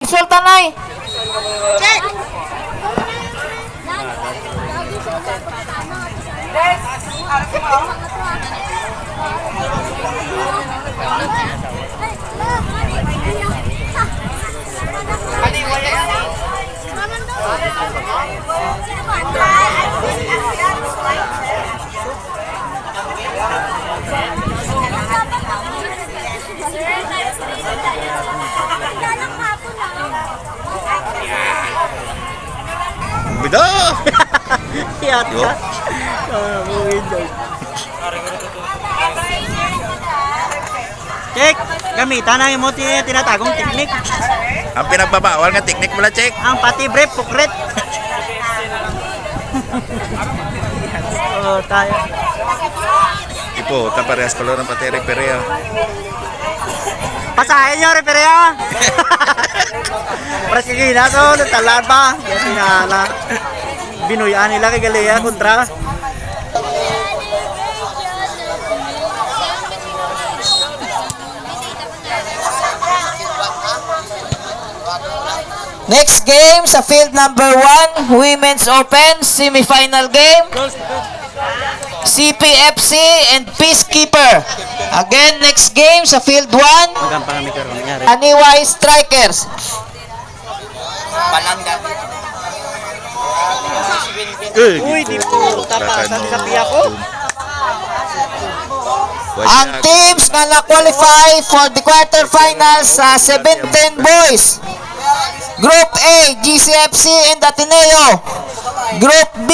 resulta nay. Check! Bida! Hiyat Yo. ka. Check! Gamitan na yung mo tinatagong teknik. Ang pinagbabawal nga teknik mo lang, check. Ang pati brief, pukret. Oh, tayo. Ipo, kaparehas pala ng pati referee. Pasahin nyo, referee ah. Prasigina to, natalaan pa. Kaya sinala. Binuyaan nila kay Galea kontra. Next game sa field number 1, Women's Open, semifinal game. CPFC and Peacekeeper. Again, next game sa field 1, Magampang kami karoon niya. Aniway Strikers. Uy, di po tapasan sa piya ko. Ang teams na na-qualify for the quarterfinals sa 17 boys. Group A, GCFC and Ateneo. Group B,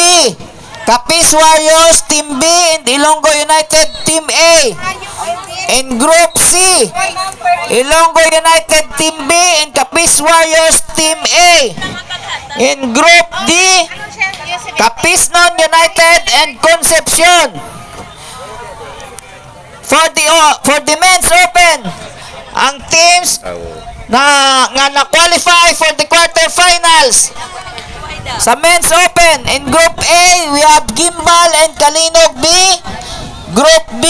Capiz Warriors, Team B and Ilonggo United, Team A. In Group C, Ilonggo United, Team B and Capiz Warriors, Team A. In Group D, Capisnon United and Concepcion. For the men's open, ang teams na qualify for the quarterfinals sa men's open, in Group A we have Gimbal and Kalinog B. Group B,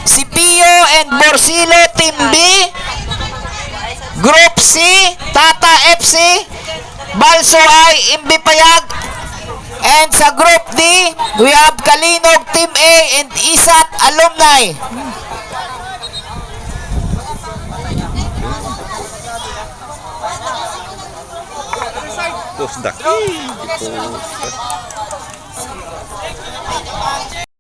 Sipio and Borsilo, Team B. Group C, Tata FC, Balsoay, Imbi Payag. And sa Group D, we have Kalinog, Team A and Isat Alumni. Pusdak. Ipo.